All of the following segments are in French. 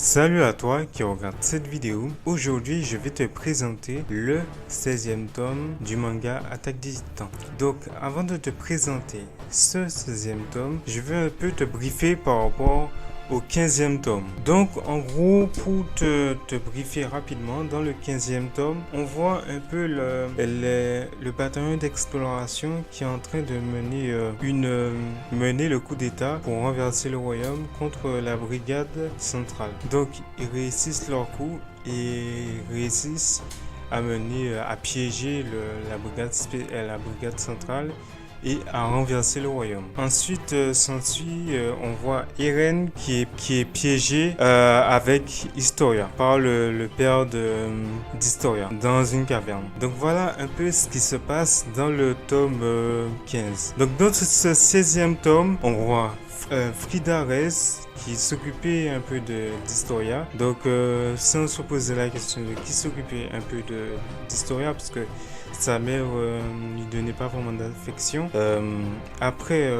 Salut à toi qui regarde cette vidéo. Aujourd'hui, je vais te présenter le 16e tome du manga Attaque des Titans. Donc, avant de te présenter ce 16e tome, je vais un peu te briefer par rapport au 15e tome. Donc, en gros, pour te briefer rapidement, dans le 15e tome, on voit un peu le bataillon d'exploration qui est en train de mener le coup d'état pour renverser le royaume contre la brigade centrale. Donc, ils réussissent leur coup et réussissent à piéger la brigade centrale et à renverser le royaume. Ensuite s'ensuit, on voit Eren qui est piégé avec Historia par le père d'Historia dans une caverne. Donc voilà un peu ce qui se passe dans le tome 15. Donc dans ce 16e tome, on voit Frida Rez qui s'occupait un peu d'Historia. Donc sans se poser la question de qui s'occupait un peu d'Historia, parce que sa mère lui donnait pas vraiment d'affection. Après,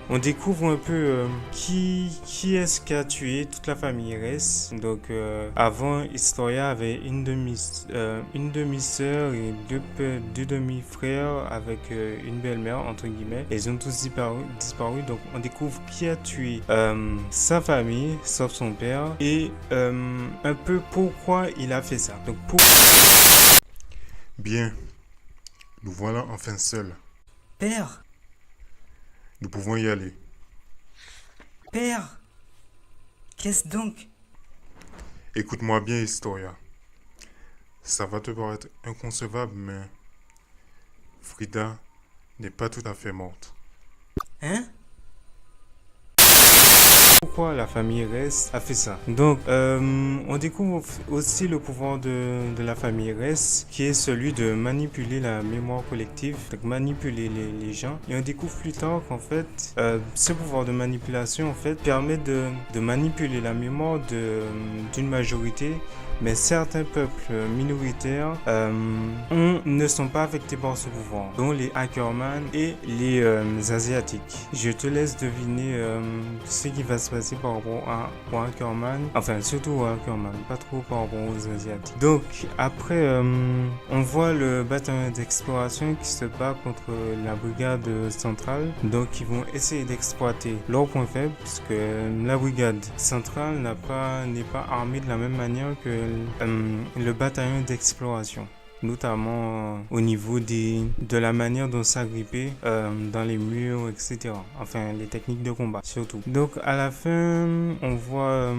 on découvre un peu qui est-ce qui a tué toute la famille Rez. Donc avant, Historia avait une demi-sœur et deux demi-frères avec une belle-mère entre guillemets. Et ils ont tous disparu. Donc on découvre qui a tué sa famille, sauf son père, et un peu pourquoi il a fait ça. Donc Bien, nous voilà enfin seuls. Père, Nous pouvons y aller. père, qu'est-ce donc? Écoute-moi bien, Historia. Ça va te paraître inconcevable, mais Frida n'est pas tout à fait morte. Hein? pourquoi la famille Rez a fait ça. Donc, on découvre aussi le pouvoir de la famille Rez, qui est celui de manipuler la mémoire collective, donc manipuler les gens. Et on découvre plus tard qu'en fait, ce pouvoir de manipulation en fait permet de manipuler la mémoire d'une majorité. Mais certains peuples minoritaires ne sont pas affectés par ce pouvoir, dont les Ackerman et les Asiatiques. Je te laisse deviner ce qui va se passer par rapport aux Ackerman, enfin surtout aux Ackerman, pas trop par rapport aux Asiatiques. Donc après, on voit le bataillon d'exploration qui se bat contre la brigade centrale. Donc ils vont essayer d'exploiter leurs points faibles, puisque la brigade centrale n'est pas armée de la même manière que le bataillon d'exploration, notamment au niveau de la manière dont s'agripper dans les murs, etc. Enfin, les techniques de combat, surtout. Donc, à la fin, on voit...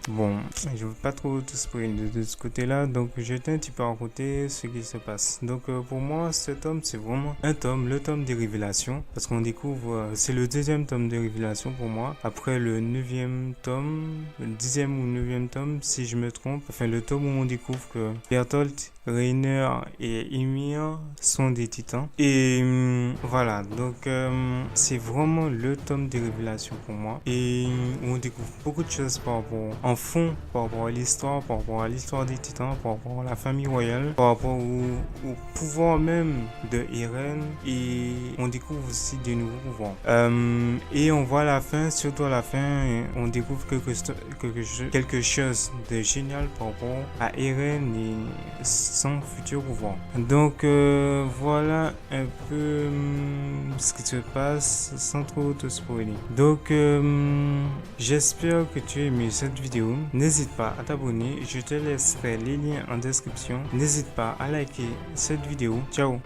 bon, je ne veux pas trop tout spoiler de ce côté-là, donc je vais un petit peu raconter ce qui se passe. Donc, pour moi, ce tome, c'est vraiment un tome, le tome des révélations, parce qu'on découvre... c'est le deuxième tome des révélations pour moi, après le 9e tome, le 10e ou 9e tome, si je me trompe. Enfin, le tome où on découvre que Bertolt, Reiner et Ymir sont des titans. Et voilà, donc c'est vraiment le tome des révélations pour moi. Et on découvre beaucoup de choses par rapport à l'histoire, par rapport à l'histoire des titans, par rapport à la famille royale, par rapport au pouvoir même de Eren. Et on découvre aussi des nouveaux pouvoirs. Et on voit à la fin, surtout à la fin, on découvre quelque chose de génial par rapport à Eren et son futur pouvoir. Donc voilà un peu ce qui se passe sans trop te spoiler. Donc j'espère que tu as aimé cette vidéo. N'hésite pas à t'abonner, je te laisserai les liens en description. N'hésite pas à liker cette vidéo. Ciao.